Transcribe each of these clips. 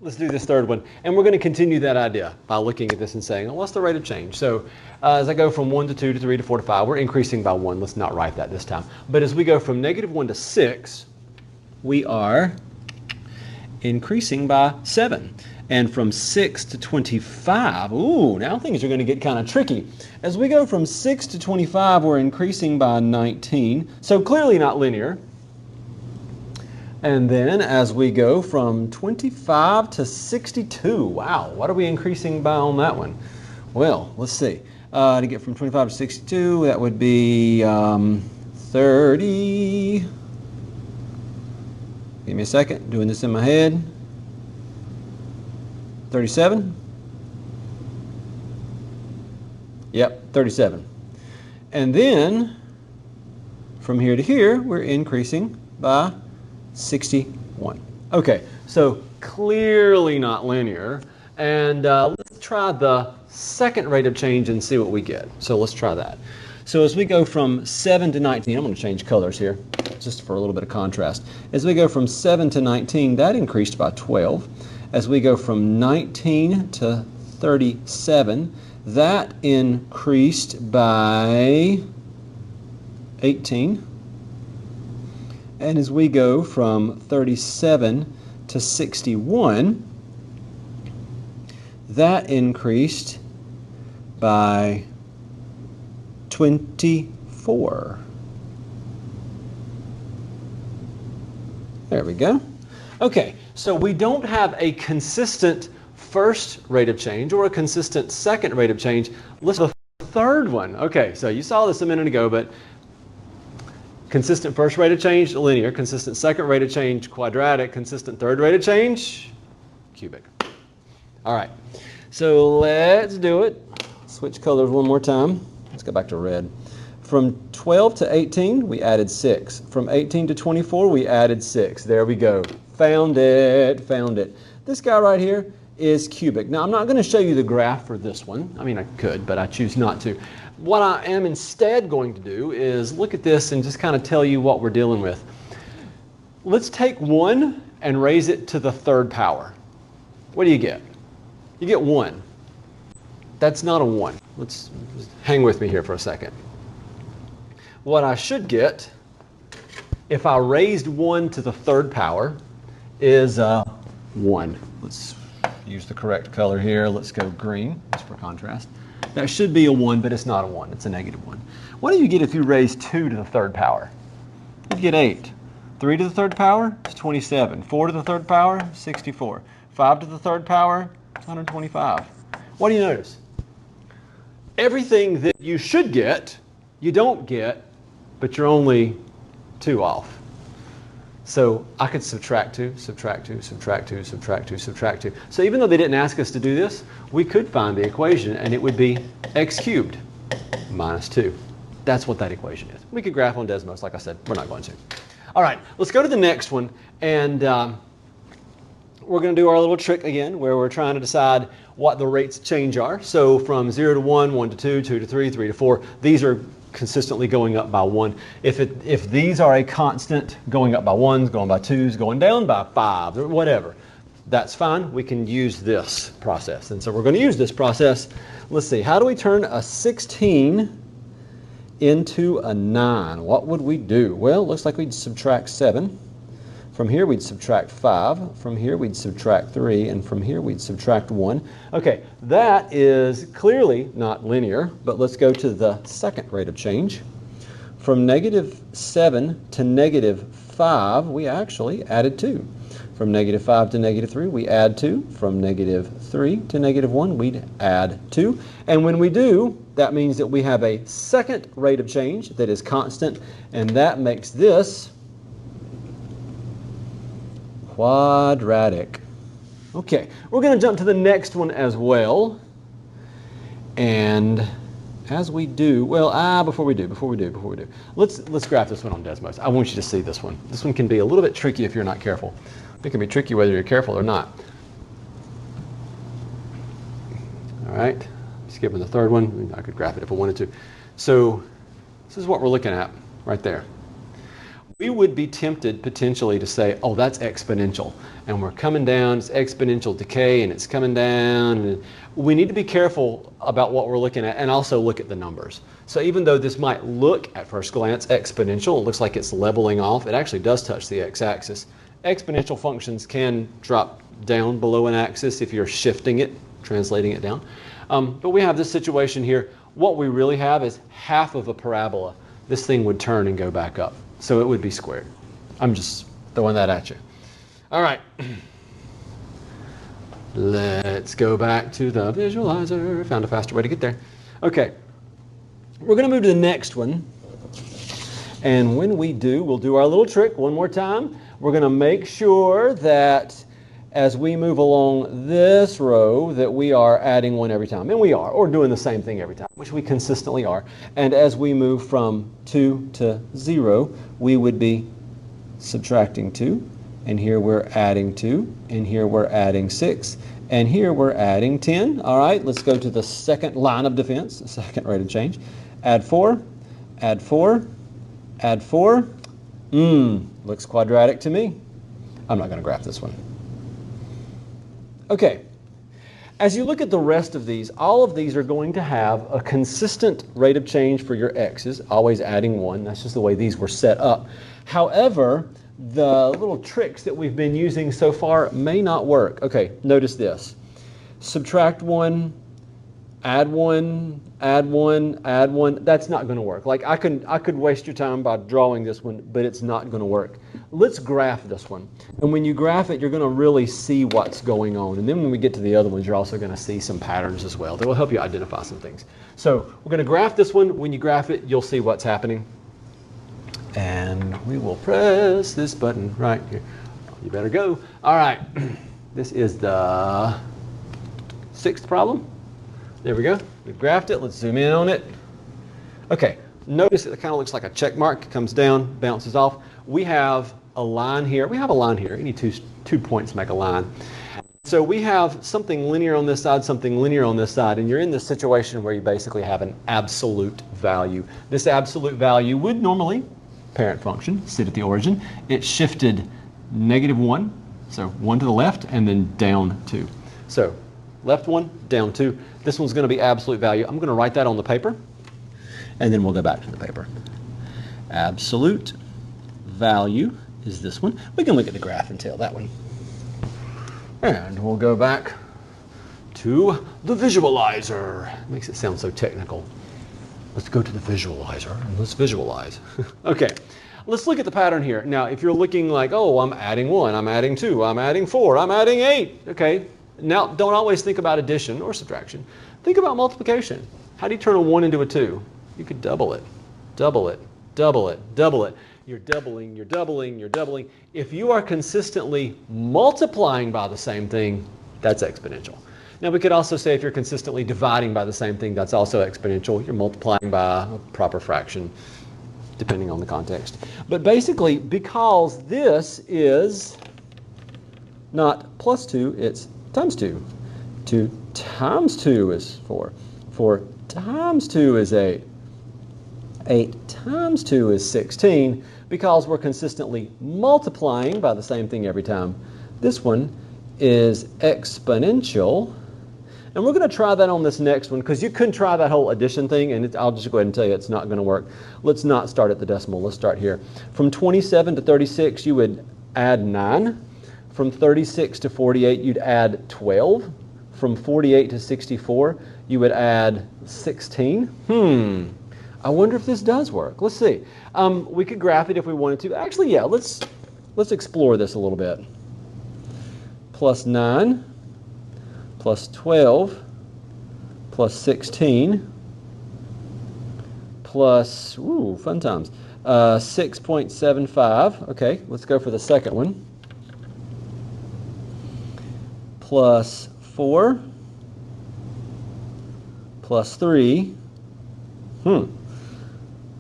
let's do this third one. And we're going to continue that idea by looking at this and saying, well, what's the rate of change? So as I go from 1 to 2 to 3 to 4 to 5, we're increasing by 1. Let's not write that this time. But as we go from -1 to 6, we are increasing by 7. And from 6 to 25, ooh, now things are going to get kind of tricky. As we go from 6 to 25, we're increasing by 19. So clearly not linear. And then as we go from 25 to 62, wow, what are we increasing by on that one? Well, let's see. To get from 25 to 62, that would be 30. Give me a second, doing this in my head. 37? Yep, 37. And then from here to here, we're increasing by 61. Okay, so clearly not linear. And let's try the second rate of change and see what we get. So let's try that. So as we go from 7 to 19, I'm going to change colors here just for a little bit of contrast. As we go from 7 to 19, that increased by 12. As we go from 19 to 37, that increased by 18. And as we go from 37 to 61, that increased by 24. There we go. Okay, so we don't have a consistent first rate of change or a consistent second rate of change. Let's do the third one. Okay, so you saw this a minute ago, but consistent first rate of change, linear. Consistent second rate of change, quadratic. Consistent third rate of change, cubic. All right, so let's do it. Switch colors one more time. Let's go back to red. From 12 to 18, we added 6. From 18 to 24, we added 6. There we go. Found it, found it. This guy right here is cubic. Now, I'm not going to show you the graph for this one. I mean, I could, but I choose not to. What I am instead going to do is look at this and just kind of tell you what we're dealing with. Let's take 1 and raise it to the third power. What do you get? You get 1. That's not a 1. Let's just hang with me here for a second. What I should get, if I raised 1 to the third power, is 1. Let's use the correct color here. Let's go green, just for contrast. That should be a 1, but it's not a 1. It's a -1. What do you get if you raise 2 to the third power? You get 8. 3 to the third power is 27. 4 to the third power, 64. 5 to the third power, 125. What do you notice? Everything that you should get, you don't get, but you're only 2 off. So I could subtract 2, subtract 2, subtract 2, subtract 2, subtract 2. So even though they didn't ask us to do this, we could find the equation, and it would be x cubed minus 2. That's what that equation is. We could graph on Desmos, like I said. We're not going to. All right, let's go to the next one, and we're going to do our little trick again, where we're trying to decide what the rates of change are. So from 0 to 1, 1 to 2, 2 to 3, 3 to 4, these are consistently going up by 1. If these are a constant, going up by 1s, going by 2s, going down by 5s, or whatever, that's fine. We can use this process. And so we're going to use this process. Let's see, how do we turn a 16 into a 9? What would we do? Well, it looks like we'd subtract 7. From here, we'd subtract 5. From here, we'd subtract 3. And from here, we'd subtract 1. Okay, that is clearly not linear, but let's go to the second rate of change. From -7 to -5, we actually added 2. From -5 to -3, we add 2. From -3 to -1, we'd add 2. And when we do, that means that we have a second rate of change that is constant, and that makes this quadratic. Okay, we're going to jump to the next one as well. And as we do, well, before we do, let's graph this one on Desmos. I want you to see this one. This one can be a little bit tricky if you're not careful. It can be tricky whether you're careful or not. All right, skipping the third one. I could graph it if I wanted to. So this is what we're looking at right there. we would be tempted potentially to say, oh, that's exponential. And we're coming down, it's exponential decay, and it's coming down. And we need to be careful about what we're looking at and also look at the numbers. So even though this might look at first glance exponential, it looks like it's leveling off, it actually does touch the x-axis. Exponential functions can drop down below an axis if you're shifting it, translating it down. But we have this situation here. What we really have is half of a parabola. This thing would turn and go back up. So it would be squared. I'm just throwing that at you. All right. Let's go back to the visualizer. Found a faster way to get there. Okay. We're going to move to the next one. And when we do, we'll do our little trick one more time. We're going to make sure that as we move along this row that we are adding 1 every time. And we are, or doing the same thing every time, which we consistently are. And as we move from 2 to 0, we would be subtracting 2. And here we're adding 2. And here we're adding 6. And here we're adding 10. All right, let's go to the second line of defense, the second rate of change. Add 4, add 4, add 4. Looks quadratic to me. I'm not going to graph this one. Okay, as you look at the rest of these, all of these are going to have a consistent rate of change for your x's, always adding 1. That's just the way these were set up. However, the little tricks that we've been using so far may not work. Okay, notice this. Subtract 1, add 1, add 1, add 1. That's not going to work. Like I could waste your time by drawing this one, but it's not going to work. Let's graph this one. And when you graph it, you're going to really see what's going on. And then when we get to the other ones, you're also going to see some patterns as well that will help you identify some things. So we're going to graph this one. When you graph it, you'll see what's happening. And we will press this button right here. You better go. All right. This is the 6th problem. There we go. We've graphed it. Let's zoom in on it. Okay. Notice it kind of looks like a check mark. It comes down, bounces off. We have a line here. We have a line here. Any two points make a line. So we have something linear on this side, something linear on this side, and you're in this situation where you basically have an absolute value. This absolute value would normally, parent function, sit at the origin. It shifted -1, so 1 to the left, and then down 2. So left 1, down 2. This one's going to be absolute value. I'm going to write that on the paper, and then we'll go back to the paper. Absolute value is this one. We can look at the graph and tell that one. And we'll go back to the visualizer. Makes it sound so technical. Let's go to the visualizer and let's visualize. Okay, let's look at the pattern here. Now, if you're looking like, oh, I'm adding 1, I'm adding 2, I'm adding 4, I'm adding 8. Okay, now don't always think about addition or subtraction. Think about multiplication. How do you turn a 1 into a 2? You could double it, double it, double it, double it. You're doubling, you're doubling, you're doubling. If you are consistently multiplying by the same thing, that's exponential. Now we could also say if you're consistently dividing by the same thing, that's also exponential. You're multiplying by a proper fraction, depending on the context. But basically, because this is not plus 2, it's times 2. 2 times 2 is 4. 4 times 2 is 8. 8 times 2 is 16. Because we're consistently multiplying by the same thing every time. This one is exponential. And we're going to try that on this next one because you couldn't try that whole addition thing, and I'll just go ahead and tell you it's not going to work. Let's not start at the decimal. Let's start here. From 27 to 36, you would add 9. From 36 to 48, you'd add 12. From 48 to 64, you would add 16. I wonder if this does work. Let's see. We could graph it if we wanted to. Actually, yeah, let's explore this a little bit. Plus 9, plus 12, plus 16, plus, fun times, 6.75. Okay, let's go for the second one. Plus 4, plus 3,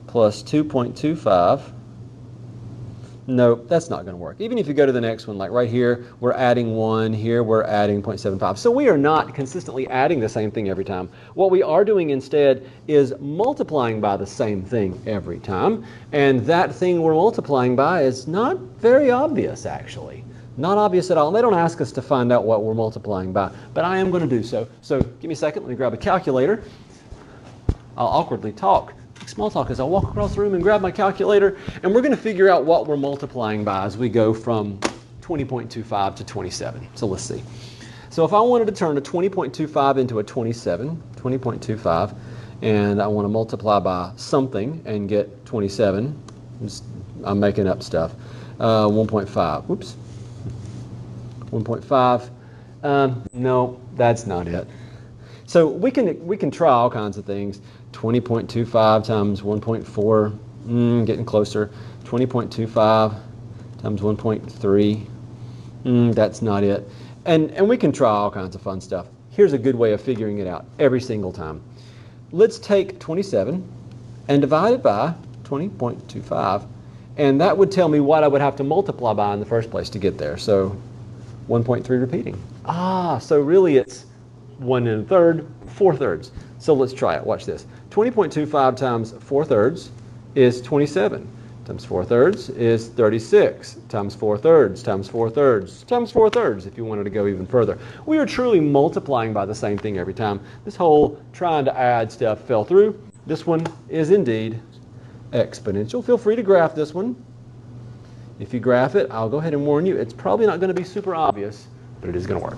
plus 2.25. Nope, that's not going to work. Even if you go to the next one, like right here, we're adding 1, here we're adding 0.75. So we are not consistently adding the same thing every time. What we are doing instead is multiplying by the same thing every time. And that thing we're multiplying by is not very obvious, actually. Not obvious at all. And they don't ask us to find out what we're multiplying by, but I am going to do so. So give me a second, let me grab a calculator. I'll awkwardly talk. Small talk as I walk across the room and grab my calculator, and we're going to figure out what we're multiplying by as we go from 20.25 to 27. So let's see. So if I wanted to turn a 20.25 into a 27, 20.25, and I want to multiply by something and get 27, I'm making up stuff, 1.5, whoops, 1.5, no, that's not it. So we can try all kinds of things. 20.25 times 1.4, getting closer. 20.25 times 1.3, that's not it. And we can try all kinds of fun stuff. Here's a good way of figuring it out every single time. Let's take 27 and divide it by 20.25, and that would tell me what I would have to multiply by in the first place to get there. So 1.3 repeating. So really it's 1 1/3, 4/3. So let's try it. Watch this. 20.25 times 4/3 is 27. Times 4/3 is 36. Times 4/3 times 4/3 times 4/3 if you wanted to go even further. We are truly multiplying by the same thing every time. This whole trying to add stuff fell through. This one is indeed exponential. Feel free to graph this one. If you graph it, I'll go ahead and warn you, it's probably not going to be super obvious, but it is going to work.